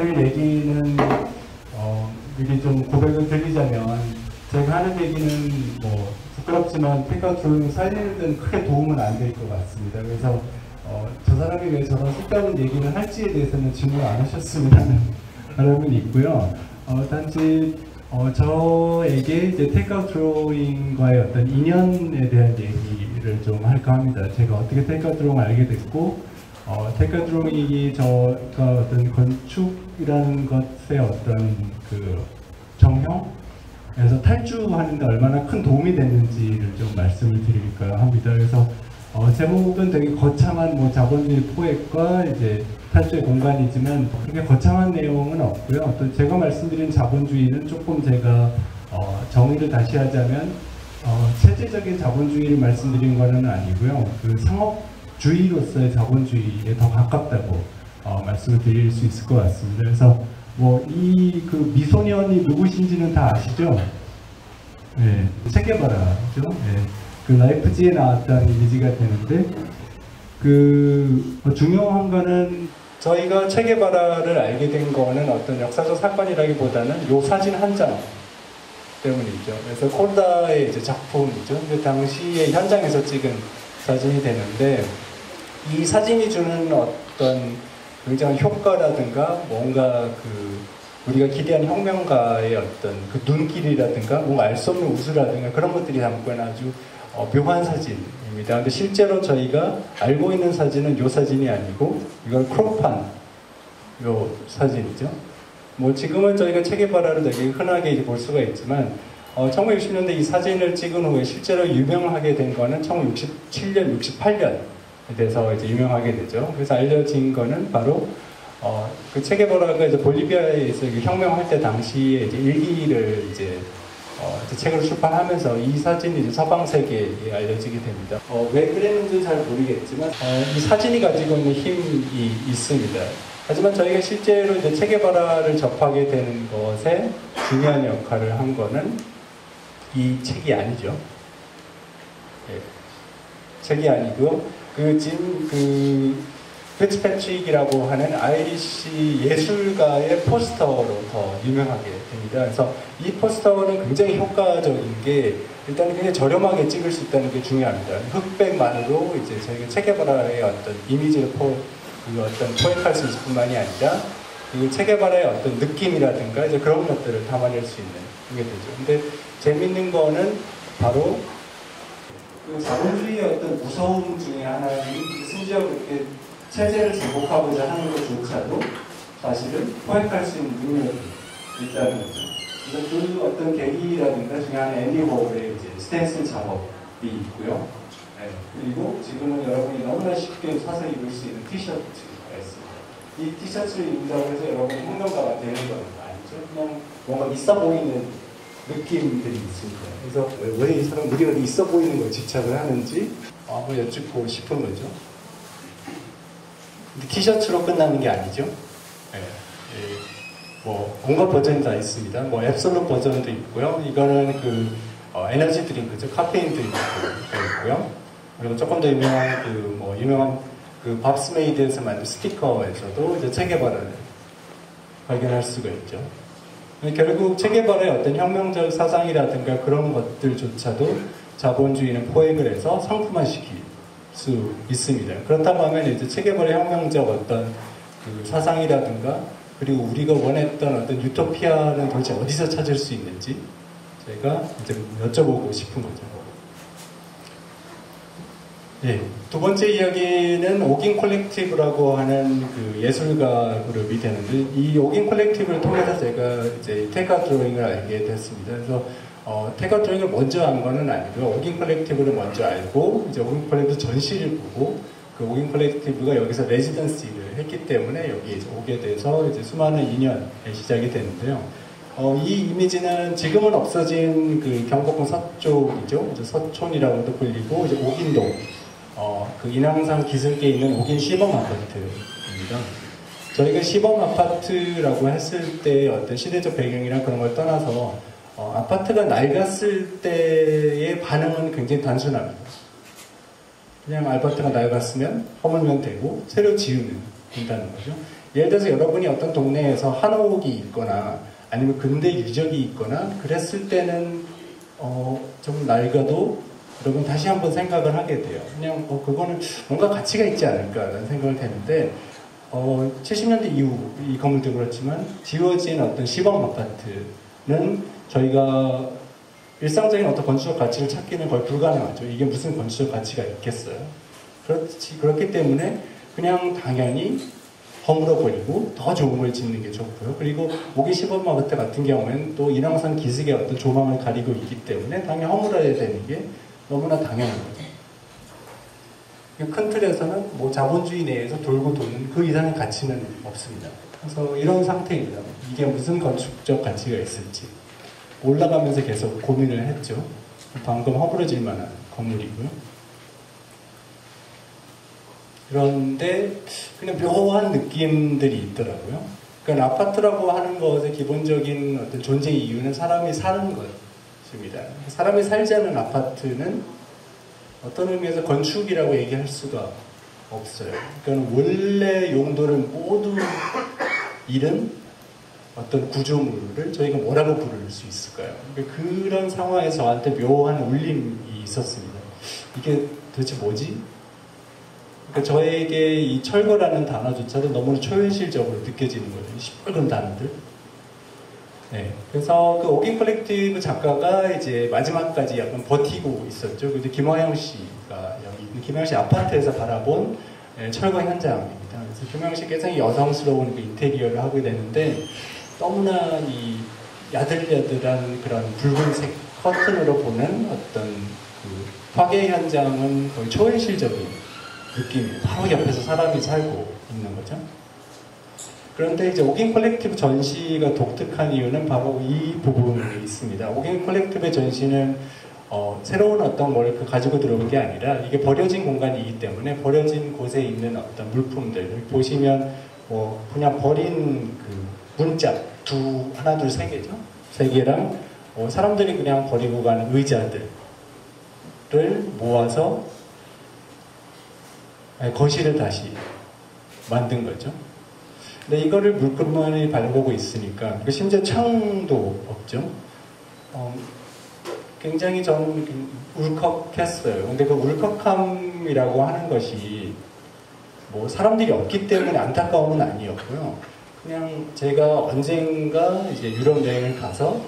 드릴 얘기는 미리 좀 고백을 드리자면 제가 하는 얘기는 뭐 부끄럽지만 테이크아웃 드로잉 살리는 크게 도움은 안 될 것 같습니다. 그래서 저 사람이 왜 저런 쓸데없는 얘기를 할지에 대해서는 질문 안 하셨으면 하는 바람은 있고요. 단지 저에게 이제 테이크아웃 드로잉과의 어떤 인연에 대한 얘기를 좀 할까 합니다. 제가 어떻게 테이크아웃 드로잉을 알게 됐고, 테이크아웃 드로잉이 저가 어떤 건축이라는 것의 어떤 그 정형에서 탈주하는데 얼마나 큰 도움이 됐는지를 좀 말씀을 드릴까 합니다. 그래서 제목은 되게 거창한 뭐 자본주의 포획과 이제 탈주의 공간이지만 그렇게 거창한 내용은 없고요. 또 제가 말씀드린 자본주의는 조금 제가 정의를 다시 하자면 체제적인 자본주의를 말씀드린 거는 아니고요. 그 상업주의로서의 자본주의에 더 가깝다고 말씀을 드릴 수 있을 것 같습니다. 그래서 뭐 이 그 미소년이 누구신지는 다 아시죠? 네, 체게바라죠. 네. 그 라이프지에 나왔던 이미지가 되는데 중요한 거는 저희가 체게바라를 알게 된 거는 어떤 역사적 사건이라기보다는 요 사진 한 장 때문이죠. 그래서 콜다의 이제 작품이죠. 근데 당시에 현장에서 찍은 사진이 되는데 이 사진이 주는 어떤 굉장한 효과라든가 뭔가 우리가 기대하는 혁명가의 어떤 그 눈길이라든가 뭔가 알 수 없는 우수라든가 그런 것들이 담고 있는 아주 묘한 사진입니다. 근데 실제로 저희가 알고 있는 사진은 요 사진이 아니고 이걸 크롭한 요 사진이죠. 뭐 지금은 저희가 체게바라를 되게 흔하게 이제 볼 수가 있지만 1960년대 이 사진을 찍은 후에 실제로 유명하게 된 거는 1967년, 68년 돼서 이제 유명하게 되죠. 그래서 알려진 거는 바로 그 체게바라가 이제 볼리비아에서 혁명할 때 당시에 이제 일기를 이제 책을 출판하면서 이 사진이 이제 서방 세계에 알려지게 됩니다. 왜 그랬는지는 잘 모르겠지만 이 사진이 가지고 있는 힘이 있습니다. 하지만 저희가 실제로 이제 체게바라를 접하게 되는 것에 중요한 역할을 한 거는 이 책이 아니죠. 예. 책이 아니고 피츠패트릭이라고 하는 아이리시 예술가의 포스터로 더 유명하게 됩니다. 그래서 이 포스터는 굉장히 효과적인 게 일단 굉장히 저렴하게 찍을 수 있다는 게 중요합니다. 흑백만으로 이제 저희가 체게바라의 어떤 이미지를 포획할 수 있을 뿐만이 아니라 그 체게바라의 어떤 느낌이라든가 이제 그런 것들을 담아낼 수 있는 게 되죠. 근데 재밌는 거는 바로 그 자본주의의 어떤 무서움 중에 하나는 심지어 그렇게 체제를 제복하고자 하는 것조차도 사실은 포획할 수 있는 능력이 있다는 거죠. 그래서 그 어떤 계기라든가 중에 하나 앤디 워홀의 이제 스텐슬 작업이 있고요. 네. 그리고 지금은 여러분이 너무나 쉽게 사서 입을 수 있는 티셔츠가 있습니다. 이 티셔츠를 입는다고 해서 여러분이 혁명가가 되는 건 아니죠. 그냥 뭔가 있어 보이는 느낌들이 있습니다. 그래서 왜 이 사람 우리가 있어 보이는 걸 집착을 하는지 한번 여쭙고 싶은 거죠. 근데 티셔츠로 끝나는 게 아니죠. 네. 뭐 온갖 버전이 다 있습니다. 뭐 앱솔루트 버전도 있고요. 이거는 에너지 드링크죠. 카페인 드링크도 있고요. 그리고 조금 더 유명한 유명한 밥스메이드에서 만든 스티커에서도 이제 체게바라를 발견할 수가 있죠. 결국 체게바라의 어떤 혁명적 사상이라든가 그런 것들조차도 자본주의는 포획을 해서 상품화시킬 수 있습니다. 그렇다고 하면 이제 체게바라의 혁명적 어떤 사상이라든가 그리고 우리가 원했던 어떤 유토피아는 도대체 어디서 찾을 수 있는지 제가 이제 여쭤보고 싶은 거죠. 예, 두 번째 이야기는 오긴 콜렉티브라고 하는 예술가 그룹이 되는데 이 오긴 콜렉티브를 통해서 제가 이제 테이크아웃 드로잉을 알게 됐습니다. 그래서 테이크아웃 드로잉을 먼저 한 거는 아니고요. 오긴 콜렉티브를 먼저 알고 이제 오긴 콜렉티브 전시를 보고 그 오긴 콜렉티브가 여기서 레지던시를 했기 때문에 여기 이제 오게 돼서 이제 수많은 인연의 시작이 됐는데요. 이 이미지는 지금은 없어진 경복궁 서쪽이죠. 이제 서촌이라고도 불리고 이제 오긴동. 인왕산 기슭에 있는 오긴 시범 아파트입니다. 저희가 시범 아파트라고 했을 때 어떤 시대적 배경이나 그런 걸 떠나서 아파트가 낡았을 때의 반응은 굉장히 단순합니다. 그냥 아파트가 낡았으면 허물면 되고 새로 지으면 된다는 거죠. 예를 들어서 여러분이 어떤 동네에서 한옥이 있거나 아니면 근대 유적이 있거나 그랬을 때는 좀 낡아도 여러분 다시 한번 생각을 하게 돼요. 그냥 그거는 뭔가 가치가 있지 않을까라는 생각을 했는데 70년대 이후 이 건물도 그렇지만 지어진 어떤 시범 아파트는 저희가 일상적인 어떤 건축적 가치를 찾기는 거의 불가능하죠. 이게 무슨 건축적 가치가 있겠어요. 그렇기 때문에 그냥 당연히 허물어버리고 더 좋은 걸 짓는 게 좋고요. 그리고 모기 시범 아파트 같은 경우에는 또 인왕산 기슭의 어떤 조망을 가리고 있기 때문에 당연히 허물어야 되는 게 너무나 당연한 거죠. 큰 틀에서는 뭐 자본주의 내에서 돌고 도는 그 이상의 가치는 없습니다. 그래서 이런 상태입니다. 이게 무슨 건축적 가치가 있을지 올라가면서 계속 고민을 했죠. 방금 허물어질 만한 건물이고요. 그런데 그냥 묘한 느낌들이 있더라고요. 그러니까 아파트라고 하는 것의 기본적인 어떤 존재 이유는 사람이 사는 것입니다. 사람이 살지 않은 아파트는 어떤 의미에서 건축이라고 얘기할 수가 없어요. 그러니까 원래 용도를 모두 잃은 어떤 구조물을 저희가 뭐라고 부를 수 있을까요? 그러니까 그런 상황에서 저한테 묘한 울림이 있었습니다. 이게 도대체 뭐지? 그러니까 저에게 이 철거라는 단어조차도 너무 초현실적으로 느껴지는 거예요. 시뻘건 단어들. 네. 그래서 그 오긴 컬렉티브 작가가 이제 마지막까지 약간 버티고 있었죠. 근데 김화영 씨가 여기 김화영 씨 아파트에서 바라본 철거 현장입니다. 그래서 김화영 씨 굉장히 여성스러운 그 인테리어를 하게 되는데 너무나 이 야들야들한 그런 붉은색 커튼으로 보는 어떤 그 파괴 현장은 거의 초현실적인 느낌이에요. 바로 옆에서 사람이 살고 있는 거죠. 그런데 이제 오긴 컬렉티브 전시가 독특한 이유는 바로 이 부분이 있습니다. 오긴 컬렉티브의 전시는 새로운 어떤 걸 가지고 들어온 게 아니라 이게 버려진 공간이기 때문에 버려진 곳에 있는 어떤 물품들 보시면 뭐 그냥 버린 그 문짝 하나 둘 세 개죠. 세 개랑 사람들이 그냥 버리고 간 의자들을 모아서 거실을 다시 만든 거죠. 근데 이거를 물건만이 바라보고 있으니까 심지어 창도 없죠. 굉장히 저는 울컥했어요. 근데 그 울컥함이라고 하는 것이 뭐 사람들이 없기 때문에 안타까움은 아니었고요. 그냥 제가 언젠가 이제 유럽 여행을 가서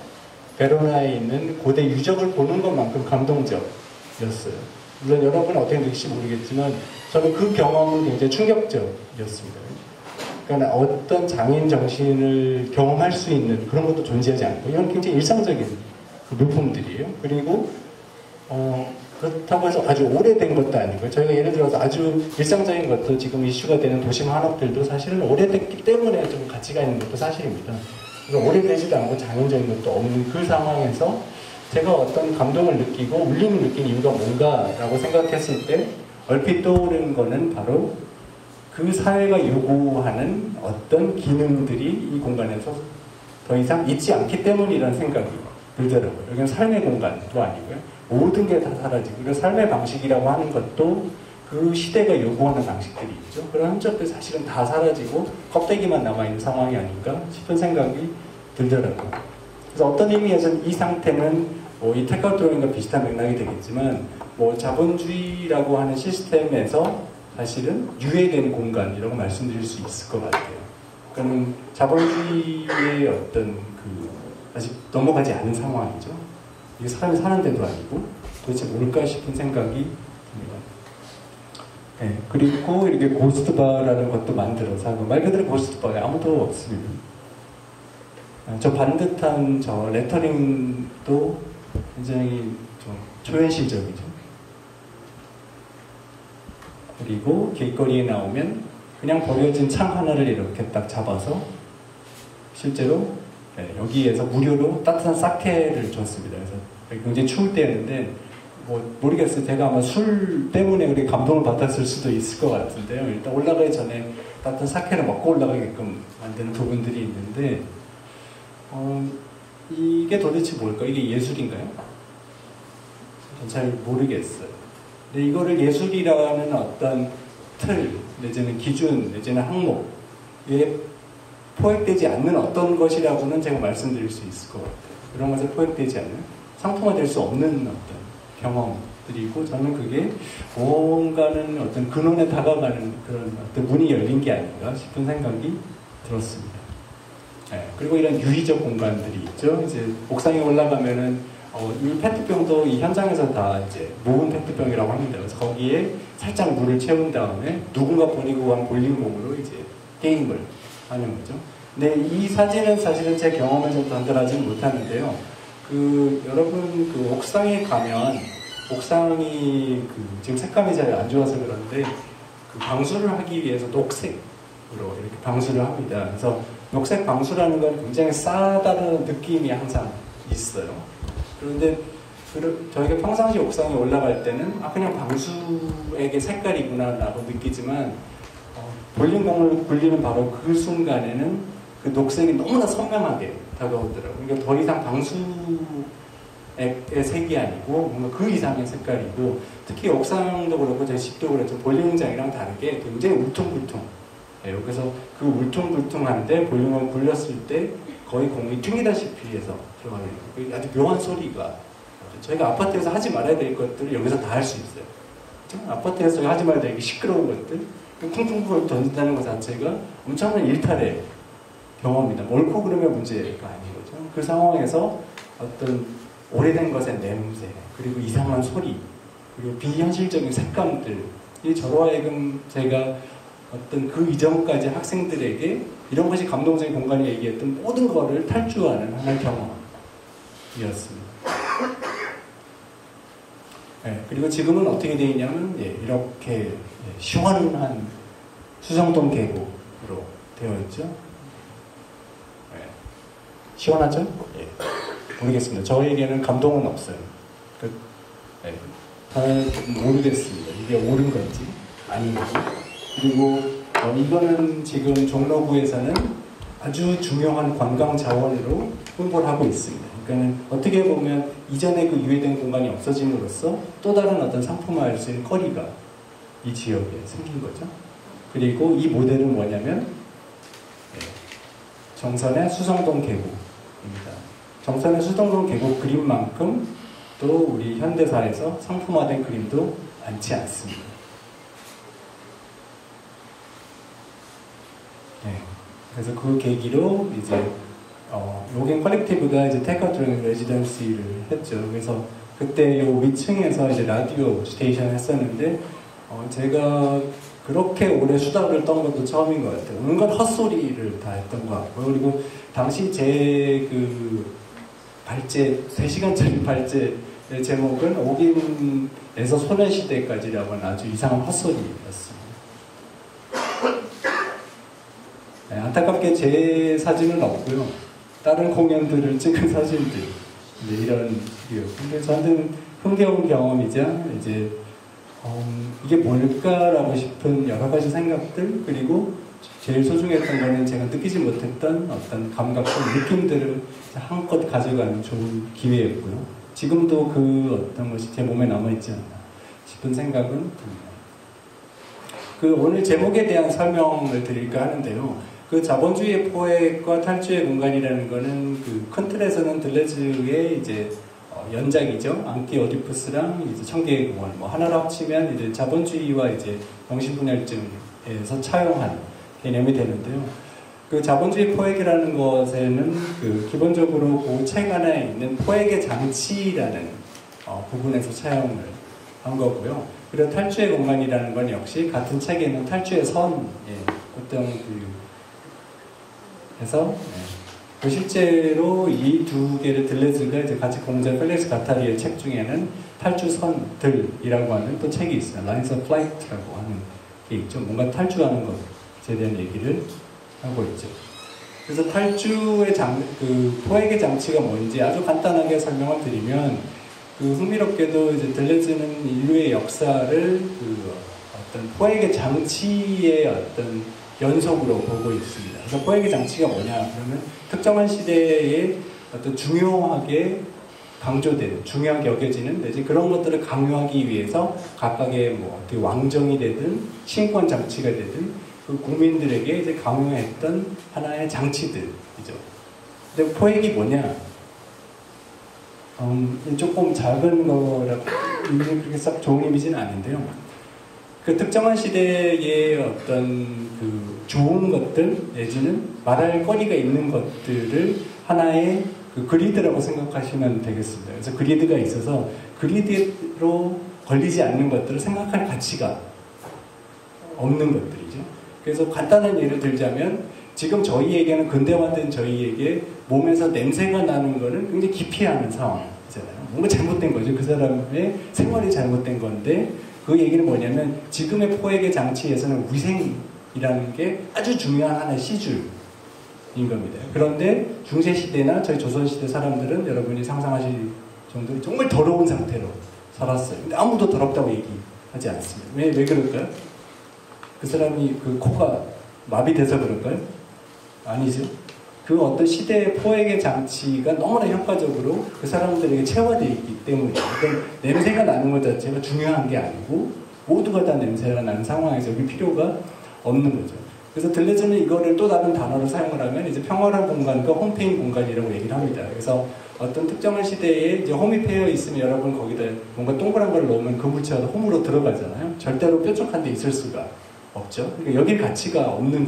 베로나에 있는 고대 유적을 보는 것만큼 감동적이었어요. 물론 여러분은 어떻게 느낄지 모르겠지만 저는 그 경험은 굉장히 충격적이었습니다. 그러니까 어떤 장인 정신을 경험할 수 있는 그런 것도 존재하지 않고 이건 굉장히 일상적인 물품들이에요. 그리고 그렇다고 해서 아주 오래된 것도 아니고요. 저희가 예를 들어서 아주 일상적인 것도 지금 이슈가 되는 도심 한옥들도 사실은 오래됐기 때문에 좀 가치가 있는 것도 사실입니다. 그래서 오래되지도 않고 장인적인 것도 없는 그 상황에서 제가 어떤 감동을 느끼고 울림을 느낀 이유가 뭔가라고 생각했을 때 얼핏 떠오르는 거는 바로 그 사회가 요구하는 어떤 기능들이 이 공간에서 더 이상 있지 않기 때문이라는 생각이 들더라고요. 여기는 삶의 공간도 아니고요. 모든 게 다 사라지고 그리고 삶의 방식이라고 하는 것도 그 시대가 요구하는 방식들이 있죠. 그런 흔적들 사실은 다 사라지고 껍데기만 남아있는 상황이 아닌가 싶은 생각이 들더라고요. 그래서 어떤 의미에서는 이 상태는 뭐 이 테크아웃 드로잉과 비슷한 맥락이 되겠지만 뭐 자본주의라고 하는 시스템에서 사실은 유해된 공간이라고 말씀드릴 수 있을 것 같아요. 그러니까 자본주의의 어떤 그 아직 넘어가지 않은 상황이죠. 이게 사람이 사는 데도 아니고 도대체 뭘까 싶은 생각이 듭니다. 네, 그리고 이렇게 고스트바라는 것도 만들어서 말 그대로 고스트바에 아무도 없습니다. 저 반듯한 저 레터링도 굉장히 좀 초현실적이죠. 그리고 길거리에 나오면 그냥 버려진 창 하나를 이렇게 딱 잡아서 실제로 여기에서 무료로 따뜻한 사케를 줬습니다. 그래서 굉장히 추울 때였는데 뭐 모르겠어요. 제가 아마 술 때문에 우리 감동을 받았을 수도 있을 것 같은데요. 일단 올라가기 전에 따뜻한 사케를 먹고 올라가게끔 만드는 부분들이 있는데 이게 도대체 뭘까? 이게 예술인가요? 잘 모르겠어요. 근데 이거를 예술이라는 어떤 틀, 내지는 기준, 내지는 항목을 포획되지 않는 어떤 것이라고는 제가 말씀드릴 수 있을 것 같아요. 그런 것에 포획되지 않는, 상품화될 수 없는 어떤 경험들이고, 저는 그게 뭔가는 어떤 근원에 다가가는 그런 어떤 문이 열린 게 아닌가 싶은 생각이 들었습니다. 네, 그리고 이런 유의적 공간들이 있죠. 이제 옥상에 올라가면은 이 페트병도 이 현장에서 다 이제 모은 페트병이라고 합니다. 그래서 거기에 살짝 물을 채운 다음에 누군가 버리고 간 볼링공으로 이제 게임을 하는 거죠. 근데 이 사진은 사실은 제 경험에서 전달하지는 못하는데요. 여러분 옥상에 가면 옥상이 지금 색감이 잘 안 좋아서 그런데 방수를 하기 위해서 녹색으로 이렇게 방수를 합니다. 그래서 녹색 방수라는 건 굉장히 싸다는 느낌이 항상 있어요. 그런데 저희가 평상시 옥상에 올라갈 때는 그냥 방수액의 색깔이구나 라고 느끼지만 볼링공을 굴리는 바로 그 순간에는 그 녹색이 너무나 선명하게 다가오더라고요. 그러니까 더 이상 방수액의 색이 아니고 뭔가 그 이상의 색깔이고, 특히 옥상도 그렇고 제 집도 그렇죠. 볼링장이랑 다르게 굉장히 울퉁불퉁해요. 그래서 그 울퉁불퉁한데 볼링을 굴렸을 때 거의 공이 튕기다시피 해서 들어가는 아주 묘한 소리가, 저희가 아파트에서 하지 말아야 될 것들을 여기서 다 할 수 있어요. 아파트에서 하지 말아야 될 시끄러운 것들, 쿵쿵쿵 던진다는 것 자체가 엄청난 일탈의 경험입니다. 옳고 그름의 문제가 아닌 거죠. 그 상황에서 어떤 오래된 것의 냄새, 그리고 이상한 소리, 그리고 비현실적인 색감들이 저로 하여금 제가 어떤 그 이전까지 학생들에게 이런 것이 감동적인 공간이 얘기했던 모든 거를 탈주하는 하나의 경험이었습니다. 네, 그리고 지금은 어떻게 되어 있냐면 이렇게 시원한 수정동 계곡으로 되어 있죠. 네. 시원하죠? 모르겠습니다. 저에게는 감동은 없어요. 잘 모르겠습니다. 이게 옳은 건지 아닌 건지. 그리고 이거는 지금 종로구에서는 아주 중요한 관광 자원으로 홍보를 하고 있습니다. 그러니까 어떻게 보면 이전에 그 유해된 공간이 없어짐으로써 또 다른 어떤 상품화할 수 있는 거리가 이 지역에 생긴 거죠. 그리고 이 모델은 뭐냐면 정선의 수성동 계곡입니다. 정선의 수성동 계곡 그림만큼 또 우리 현대사에서 상품화된 그림도 많지 않습니다. 그래서 그 계기로 이제 로겐 컬렉티브가 이제 테크아트랑 레지던시를 했죠. 그래서 그때 요 위층에서 이제 라디오 스테이션을 했었는데 제가 그렇게 오래 수다를 떤 것도 처음인 것 같아요. 온갖 헛소리를 다 했던 것 같고요. 그리고 당시 제 발제 3시간짜리 발제의 제목은 옥인에서 소녀시대까지라고 하는 아주 이상한 헛소리였습니다. 안타깝게 제 사진은 없고요. 다른 공연들을 찍은 사진들, 이런 식이요. 근데 저한테는 흥겨운 경험이자 이제 이게 뭘까라고 싶은 여러 가지 생각들, 그리고 제일 소중했던 거는 제가 느끼지 못했던 어떤 감각과 느낌들을 한껏 가져가는 좋은 기회였고요. 지금도 그 어떤 것이 제 몸에 남아있지 않나 싶은 생각은 듭니다. 오늘 제목에 대한 설명을 드릴까 하는데요. 그 자본주의의 포획과 탈주의 공간이라는 거는 큰 틀에서는 들레즈의 이제 연작이죠. 앙키 어디푸스랑 이제 청계의 공원 하나로 합치면 이제 자본주의와 이제 정신분열증에서 차용한 개념이 되는데요. 그 자본주의 포획이라는 것에는 기본적으로 그 책 안에 있는 포획의 장치라는 부분에서 차용을 한 거고요. 그리고 탈주의 공간이라는 건 역시 같은 책에 있는 탈주의 선, 어떤 해서 실제로 이 두 개를 들레즈가 이제 같이 공자 펠릭스 가타리의 책 중에는 탈주선들이라고 하는 또 책이 있어요. Lines of Flight라고 하는 게 있죠. 뭔가 탈주하는 것에 대한 얘기를 하고 있죠. 그래서 탈주의 포획의 장치가 뭔지 아주 간단하게 설명을 드리면 흥미롭게도 이제 들레즈는 인류의 역사를 어떤 포획의 장치의 어떤 연속으로 보고 있습니다. 그래서 포획의 장치가 뭐냐 그러면 특정한 시대에 어떤 중요하게 강조되는, 중요하게 여겨지는 내지 그런 것들을 강요하기 위해서 각각의 어떻게 왕정이 되든 신권 장치가 되든 그 국민들에게 이제 강요했던 하나의 장치들이죠. 근데 포획이 뭐냐? 조금 작은 거라고 그렇게 썩 좋은 이미지는 아닌데요. 그 특정한 시대의 어떤 그 좋은 것들 내지는 말할 거리가 있는 것들을 하나의 그 그리드라고 생각하시면 되겠습니다. 그래서 그리드가 있어서 그리드로 걸리지 않는 것들을 생각할 가치가 없는 것들이죠. 그래서 간단한 예를 들자면 지금 저희에게는 근대화된 저희에게 몸에서 냄새가 나는 거를 굉장히 기피하는 상황이잖아요. 뭔가 잘못된 거죠. 그 사람의 생활이 잘못된 건데 그 얘기는 뭐냐면 지금의 포획의 장치에서는 위생이라는 게 아주 중요한 하나의 시줄인 겁니다. 그런데 중세시대나 저희 조선시대 사람들은 여러분이 상상하실 정도로 정말 더러운 상태로 살았어요. 근데 아무도 더럽다고 얘기하지 않습니다. 왜 그럴까요? 그 사람이 그 코가 마비돼서 그럴까요? 아니죠. 그 어떤 시대의 포획의 장치가 너무나 효과적으로 그 사람들에게 체화되어 있기 때문이에요. 그러니까 냄새가 나는 것 자체가 중요한 게 아니고 모두가 다 냄새가 나는 상황에서 여기 필요가 없는 거죠. 그래서 들레즈는 이거를 또 다른 단어로 사용을 하면 이제 평화로운 공간과 홈페인 공간이라고 얘기를 합니다. 그래서 어떤 특정한 시대에 이제 홈이 패여 있으면 여러분 거기다 뭔가 동그란 걸 넣으면 그 물체가 홈으로 들어가잖아요. 절대로 뾰족한 데 있을 수가 없죠. 그러니까 여기 가치가 없는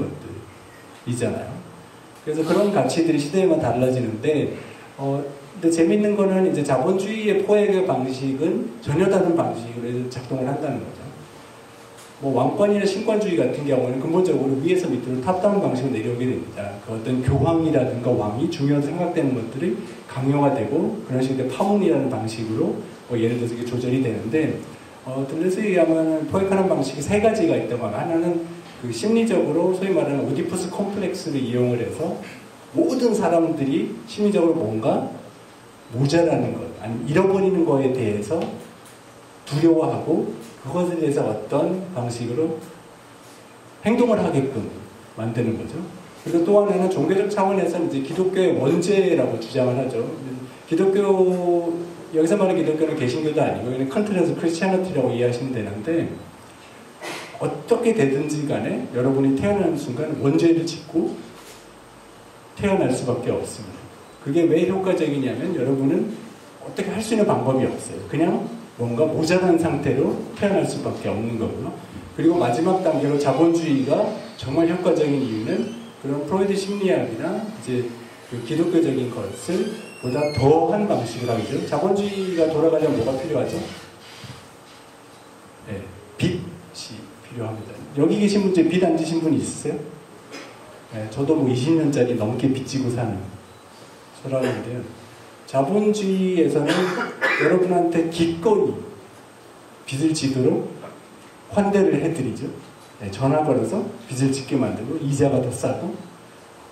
것들이잖아요. 그래서 그런 가치들이 시대에만 달라지는데, 근데 재밌는 거는 이제 자본주의의 포획의 방식은 전혀 다른 방식으로 작동을 한다는 거죠. 뭐 왕권이나 신권주의 같은 경우는 근본적으로 위에서 밑으로 탑다운 방식으로 내려오게 됩니다. 그 어떤 교황이라든가 왕이 중요하게 생각되는 것들이 강요가 되고 그런 식의 파문이라는 방식으로 예를 들어서 이게 조절이 되는데, 들레즈에 의하면 포획하는 방식이 세 가지가 있다고 하면 하나는 그 심리적으로 소위 말하는 오디푸스 콤플렉스를 이용을 해서 모든 사람들이 심리적으로 뭔가 모자라는 것, 아니 잃어버리는 거에 대해서 두려워하고 그것에 대해서 어떤 방식으로 행동을 하게끔 만드는 거죠. 그리고 또 하나는 종교적 차원에서는 이제 기독교의 원죄라고 주장을 하죠. 기독교, 여기서 말하는 기독교는 개신교도 아니고 그냥 컨트리에서 크리스티아니티라고 이해하시면 되는데 어떻게 되든지 간에 여러분이 태어나는 순간 원죄를 짓고 태어날 수밖에 없습니다. 그게 왜 효과적이냐면 여러분은 어떻게 할 수 있는 방법이 없어요. 그냥 뭔가 모자란 상태로 태어날 수밖에 없는 거고요. 그리고 마지막 단계로 자본주의가 정말 효과적인 이유는 그런 프로이드 심리학이나 이제 그 기독교적인 것을 보다 더한 방식으로 하죠. 자본주의가 돌아가려면 뭐가 필요하죠? 네, 빚이 필요합니다. 여기 계신 분 중에 빚 안 지신 분이 있으세요? 네, 저도 뭐 20년짜리 넘게 빚지고 사는 사람인데요. 자본주의에서는 여러분한테 기꺼이 빚을 지도록 환대를 해드리죠. 네, 전화 걸어서 빚을 짓게 만들고 이자가 더 싸고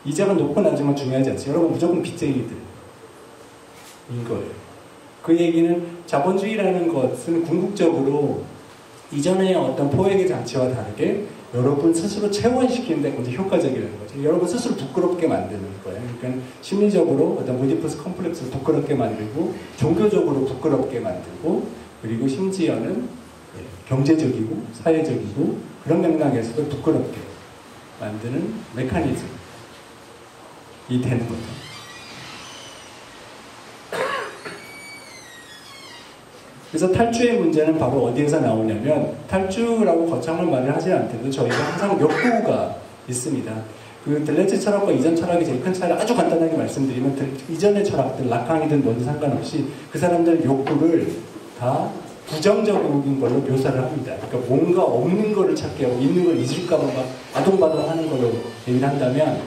이자가 높고 낮으면 중요하지 않죠. 여러분 무조건 빚쟁이들인 거예요. 그 얘기는 자본주의라는 것은 궁극적으로 이전의 어떤 포획의 장치와 다르게 여러분 스스로 체원시키는 데 굉장히 효과적이라는 거죠. 여러분 스스로 부끄럽게 만드는 거예요. 그러니까 심리적으로 어떤 오디푸스 컴플렉스를 부끄럽게 만들고 종교적으로 부끄럽게 만들고 그리고 심지어는 경제적이고 사회적이고 그런 맥락에서도 부끄럽게 만드는 메커니즘이 되는 거죠. 그래서 탈주의 문제는 바로 어디에서 나오냐면 탈주라고 거창한 말을 하지 않더라도 저희가 항상 욕구가 있습니다. 그 들레즈 철학과 이전 철학의 제일 큰 차이를 아주 간단하게 말씀드리면 이전의 철학들, 라캉이든 뭔지 상관없이 그 사람들은 욕구를 다 부정적인 걸로 묘사를 합니다. 그러니까 뭔가 없는 거를 찾게 하고 있는 걸 잊을까 봐 막 아동바동하는 걸로 얘기를 한다면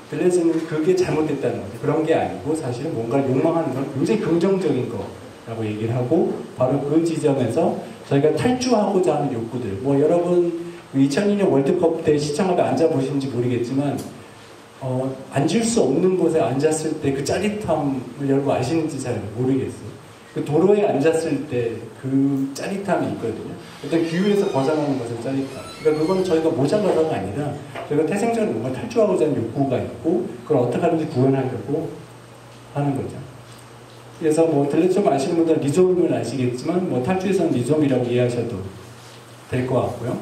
들레즈는 그게 잘못됐다는 거죠. 그런 게 아니고 사실은 뭔가를 욕망하는 건 굉장히 긍정적인 거라고 얘기를 하고 바로 그 지점에서 저희가 탈주하고자 하는 욕구들 뭐 여러분 2002년 월드컵 때 시청하다 앉아보시는지 모르겠지만 앉을 수 없는 곳에 앉았을 때 그 짜릿함을 여러분 아시는지 잘 모르겠어요. 그 도로에 앉았을 때 그 짜릿함이 있거든요. 일단 기후에서 벗어나는 것은 짜릿함. 그러니까 그건 저희가 모자라서가 아니라 저희가 태생적으로 뭔가 탈주하고자 하는 욕구가 있고 그걸 어떻게 하든지 구현하려고 하는 거죠. 그래서 뭐 들레즈 좀 아시는 분들은 리조임을 아시겠지만 뭐 탈주에서는 리조임이라고 이해하셔도 될 것 같고요.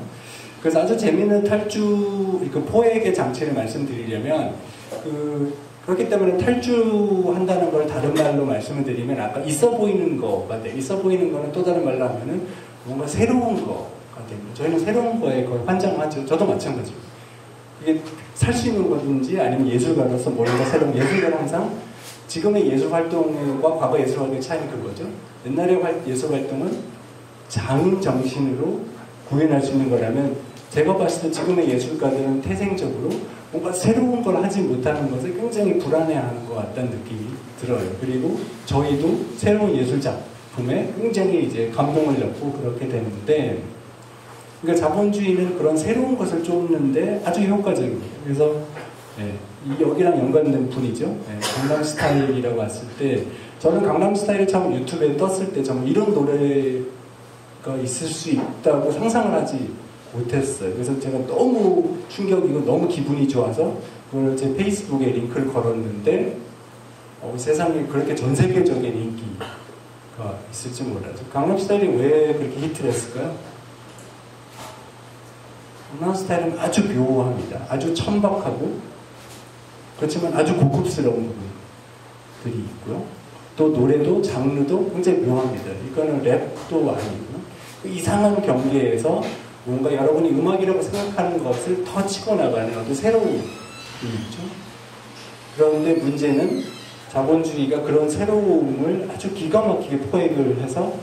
그래서 아주 재미있는 탈주, 그 포획의 장치를 말씀드리려면, 그렇기 때문에 탈주한다는 걸 다른 말로 말씀을 드리면, 아까 있어 보이는 거가 돼요. 있어 보이는 거는 또 다른 말로 하면은 뭔가 새로운 거가 됩니다. 저희는 새로운 거에 거의 환장하죠. 저도 마찬가지고. 이게 살 수 있는 거든지 아니면 예술가로서 뭔가 새로운, 예술가는 항상 지금의 예술 활동과 과거 예술 활동의 차이는 그거죠. 옛날의 예술 활동은 장 정신으로 구현할 수 있는 거라면, 제가 봤을 때 지금의 예술가들은 태생적으로 뭔가 새로운 걸 하지 못하는 것을 굉장히 불안해하는 것 같다는 느낌이 들어요. 그리고 저희도 새로운 예술 작품에 굉장히 이제 감동을 얻고 그렇게 되는데, 그러니까 자본주의는 그런 새로운 것을 쫓는데 아주 효과적입니다. 그래서 여기랑 연관된 분이죠. 강남스타일이라고 왔을 때, 저는 강남스타일을 처음 유튜브에 떴을 때 정말 이런 노래가 있을 수 있다고 상상을 하지 못했어요. 그래서 제가 너무 충격이고 너무 기분이 좋아서 그걸 제 페이스북에 링크를 걸었는데, 세상에 그렇게 전 세계적인 인기가 있을지 몰라서. 강남스타일이 왜 그렇게 히트를 했을까요? 강남스타일은 아주 묘합니다. 아주 천박하고, 그렇지만 아주 고급스러운 부분들이 있고요. 또 노래도 장르도 굉장히 묘합니다. 이거는 랩도 아니고요. 이상한 경계에서 뭔가 여러분이 음악이라고 생각하는 것을 더 치고 나가는 어떤 새로운 게 있죠. 그런데 문제는 자본주의가 그런 새로움을 아주 기가 막히게 포획을 해서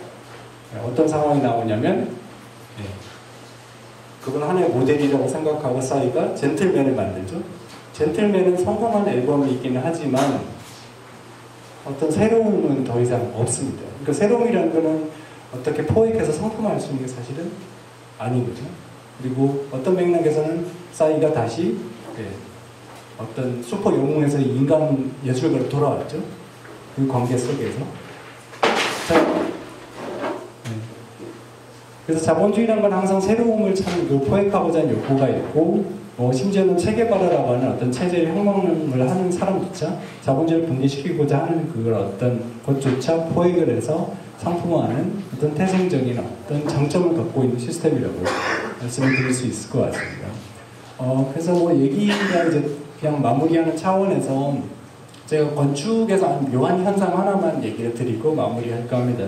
어떤 상황이 나오냐면, 그걸 하나의 모델이라고 생각하고 싸이가 젠틀맨을 만들죠. 젠틀맨은 성공한 앨범이 있기는 하지만 어떤 새로움은 더 이상 없습니다. 그러니까 새로움이라는 거는 어떻게 포획해서 상품화할 수 있는 게 사실은 아닌 거죠. 그리고 어떤 맥락에서는 싸이가 다시 어떤 슈퍼 영웅에서 인간 예술가로 돌아왔죠. 그 관계 속에서. 자, 그래서 자본주의라는 건 항상 새로움을 참 포획하고자 하는 욕구가 있고, 심지어는 체계바라라고 하는 어떤 체제의 혁명을 하는 사람조차 자본주의를 붕괴시키고자 하는 그걸 어떤 것조차 포획을 해서 상품화하는 어떤 태생적인 어떤 장점을 갖고 있는 시스템이라고 말씀을 드릴 수 있을 것 같습니다. 그래서 얘기가 이제 그냥 마무리하는 차원에서 제가 건축에서 묘한 현상 하나만 얘기를 드리고 마무리할까 합니다.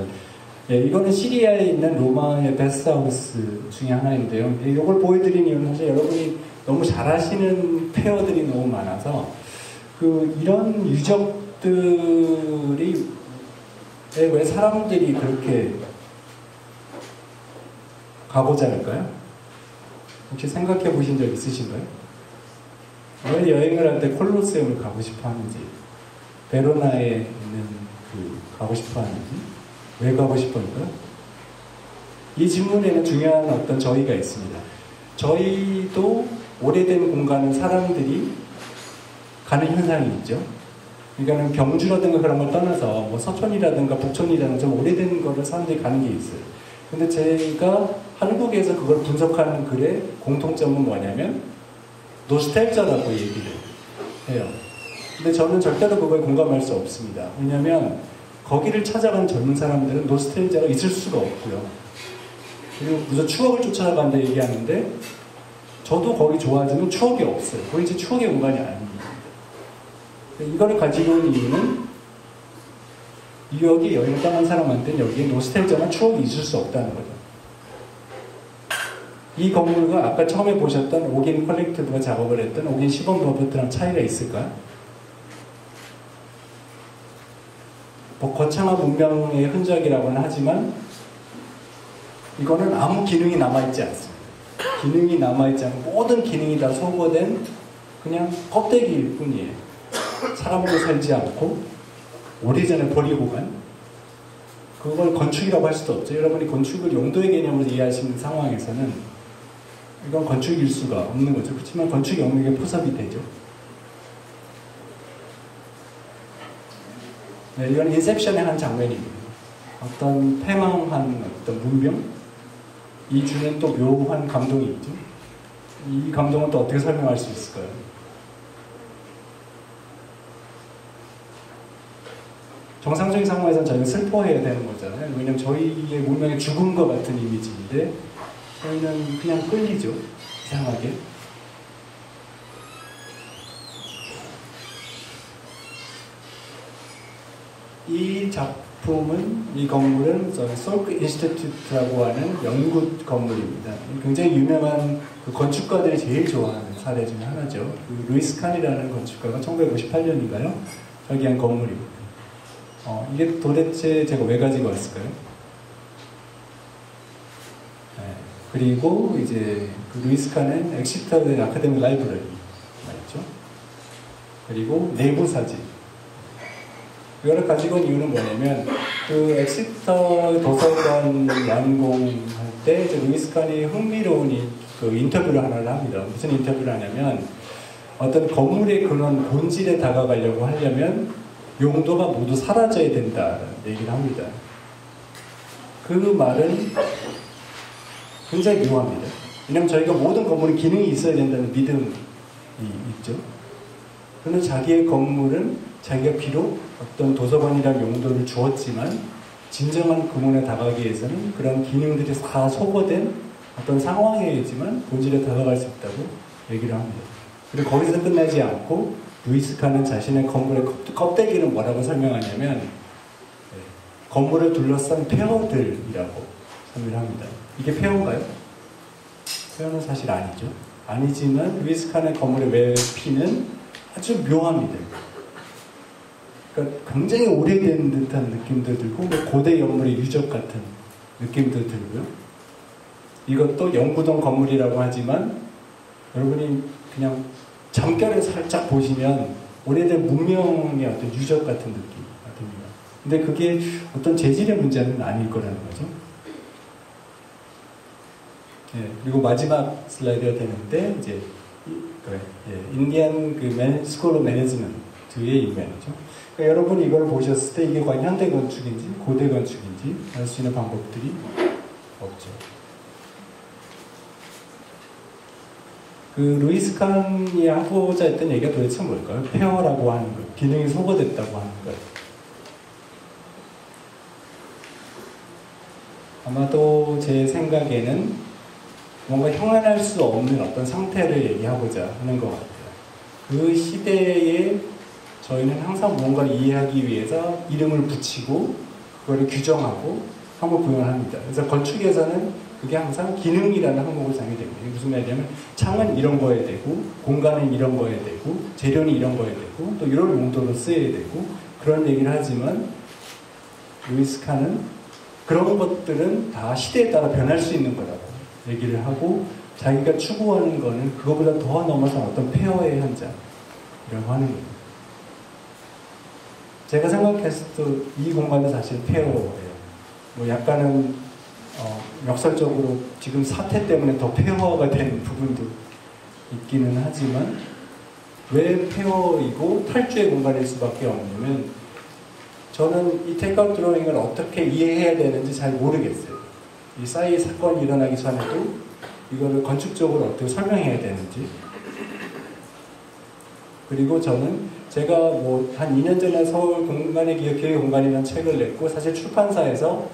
이거는 시리아에 있는 로마의 베스트하우스 중에 하나인데요. 이걸 보여드린 이유는 사실 여러분이 너무 잘 아시는 페어들이 너무 많아서 이런 유적들이 왜 사람들이 그렇게 가보자 할까요? 혹시 생각해 보신 적 있으신가요? 왜 여행을 할 때 콜로세움을 가고 싶어 하는지, 베로나에 있는 가고 싶어 하는지, 왜 가고 싶어할까요? 이 질문에는 중요한 어떤 저희가 있습니다. 저희도 오래된 공간은 사람들이 가는 현상이 있죠. 그러니까는 경주라든가 그런 걸 떠나서 서촌이라든가 북촌이라든가 좀 오래된 거를 사람들이 가는 게 있어요. 근데 제가 한국에서 그걸 분석하는 글의 공통점은 뭐냐면 노스텔자라고 얘기를 해요. 근데 저는 절대로 그거에 공감할 수 없습니다. 왜냐면 거기를 찾아가는 젊은 사람들은 노스텔자가 있을 수가 없고요. 그리고 무슨 추억을 쫓아간다 얘기하는데, 저도 거기 좋아하지만 추억이 없어요. 거기 이제 추억의 공간이 아닙니다. 이거를 가지고 온 이유는 여기 여행을 떠난 사람한테는 여기에 노스텔자나 추억이 있을 수 없다는 거죠. 이 건물과 아까 처음에 보셨던 오긴 컬렉티브가 작업을 했던 오긴 시범 버버트랑 차이가 있을까요? 거창한 문명의 흔적이라고는 하지만 이거는 아무 기능이 남아있지 않습니다. 기능이 남아있지 않고 모든 기능이 다 소거된 그냥 껍데기일 뿐이에요. 사람으로 살지 않고 오래전에 버리고 간, 그걸 건축이라고 할 수도 없죠. 여러분이 건축을 용도의 개념으로 이해하시는 상황에서는 이건 건축일 수가 없는 거죠. 그렇지만 건축 영역에 포섭이 되죠. 네, 이건 인셉션의 한 장면입니다. 어떤 패망한 어떤 문명, 이 주는 또 묘한 감동이 있죠. 이 감동은 또 어떻게 설명할 수 있을까요? 정상적인 상황에서는 저희가 슬퍼해야 되는 거잖아요. 왜냐면 저희의 문명의 죽음과 같은 이미지인데 저희는 그냥 끌리죠. 이상하게. 이 작품은, 이 건물은 솔크 인스티튜트라고 하는 연구 건물입니다. 굉장히 유명한 그 건축가들이 제일 좋아하는 사례 중에 하나죠. 그 루이스 칸이라는 건축가가 1958년인가요? 설계한 건물입니다. 이게 도대체 제가 왜 가지고 왔을까요? 네. 그리고 이제 그 루이스 칸은 엑시터 아카데미 라이브러리가 있죠. 그리고 내부 사진. 이거를 가지고 온 이유는 뭐냐면, 그 엑시터 도서관 완공할 때 이제 루이스 칸이 흥미로운 그 인터뷰를 하나를 합니다. 무슨 인터뷰를 하냐면, 어떤 건물의 그런 본질에 다가가려고 하려면 용도가 모두 사라져야 된다는 얘기를 합니다. 그 말은 굉장히 묘합니다. 왜냐하면 저희가 모든 건물은 기능이 있어야 된다는 믿음이 있죠. 그런데 자기의 건물은 자기가 비록 어떤 도서관이라는 용도를 주었지만 진정한 그문에 다가가기 위해서는 그런 기능들이 다 소거된 어떤 상황이지만 본질에 다가갈 수 있다고 얘기를 합니다. 그리고 거기서 끝나지 않고 루이스 칸은 자신의 건물의 껍데기를 뭐라고 설명하냐면 건물을 둘러싼 폐허들이라고 설명을 합니다. 이게 폐허인가요? 폐허는 사실 아니죠. 아니지만 루이스 칸의 건물의 외피는 아주 묘합니다. 그러니까 굉장히 오래된 듯한 느낌도 들고 고대 연물의 유적 같은 느낌도 들고요. 이것도 영구동 건물이라고 하지만 여러분이 그냥 잠결에 살짝 보시면 오래된 문명의 어떤 유적 같은 느낌이 듭니다. 근데 그게 어떤 재질의 문제는 아닐 거라는 거죠. 예, 그리고 마지막 슬라이드가 되는데 이제 인디안 그 스쿨 오브 매니지먼트의 이면이죠. 그러니까 여러분이 이걸 보셨을 때 이게 과연 현대 건축인지 고대 건축인지 알 수 있는 방법들이 없죠. 그 루이스 칸이 하고자 했던 얘기가 도대체 뭘까요? 폐허라고 하는 것, 기능이 소거됐다고 하는 것. 아마도 제 생각에는 뭔가 형언할 수 없는 어떤 상태를 얘기하고자 하는 것 같아요. 그 시대에 저희는 항상 무언가를 이해하기 위해서 이름을 붙이고 그거를 규정하고 항목부여를 합니다. 그래서 건축에서는 그게 항상 기능이라는 항목을 정하게 됩니다. 무슨 말이냐면 창은 이런 거에 되고 공간은 이런 거에 되고 재료는 이런 거에 되고 또 이런 용도로 쓰여야 되고 그런 얘기를 하지만 루이스 칸은 그런 것들은 다 시대에 따라 변할 수 있는 거라고 얘기를 하고 자기가 추구하는 거는 그거보다 더 넘어선 어떤 폐허의 현장이라고 하는 거예요. 제가 생각했을 때 이 공간도 사실 폐허예요. 뭐 약간은 역설적으로 지금 사태 때문에 더 폐허가 된 부분도 있기는 하지만 왜 폐허이고 탈주의 공간일 수밖에 없냐면 저는 이 테이크아웃 드로잉을 어떻게 이해해야 되는지 잘 모르겠어요. 이 싸이 사건이 일어나기 전에도 이거를 건축적으로 어떻게 설명해야 되는지 그리고 저는 제가 뭐 한 2년 전에 서울 공간의 기억, 기억의 공간이라는 책을 냈고 사실 출판사에서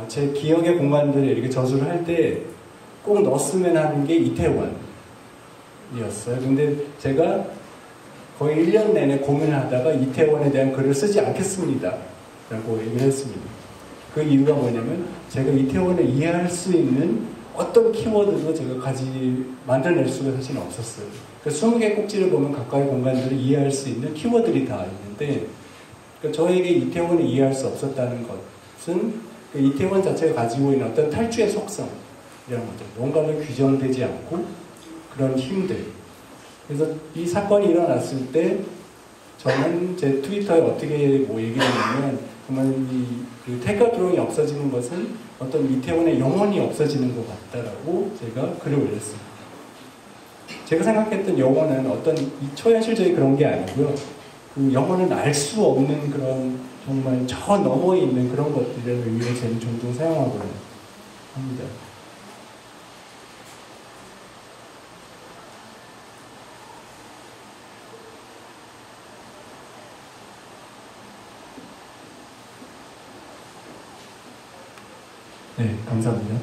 제 기억의 공간들을 이렇게 저술을 할 때 꼭 넣었으면 하는 게 이태원이었어요. 근데 제가 거의 1년 내내 고민을 하다가 이태원에 대한 글을 쓰지 않겠습니다. 라고 얘기를 했습니다. 그 이유가 뭐냐면 제가 이태원을 이해할 수 있는 어떤 키워드도 제가 만들어낼 수가 사실 없었어요. 그러니까 20개 꼭지를 보면 각각의 공간들을 이해할 수 있는 키워드들이 다 있는데 그러니까 저에게 이태원을 이해할 수 없었다는 것은 그 이태원 자체가 가지고 있는 어떤 탈주의 속성이라는 거죠. 뭔가를 규정되지 않고 그런 힘들. 그래서 이 사건이 일어났을 때 저는 제 트위터에 어떻게 얘기를 했냐면 정말 그 테이크아웃 드로잉이 없어지는 것은 어떤 이태원의 영혼이 없어지는 것 같다라고 제가 글을 올렸습니다. 제가 생각했던 영혼은 어떤 초현실적인 그런 게 아니고요. 그 영혼은 알 수 없는 그런 정말 저 너머에 있는 그런 것들을 의미로 저는 종종 사용하고는 합니다. 네, 감사합니다.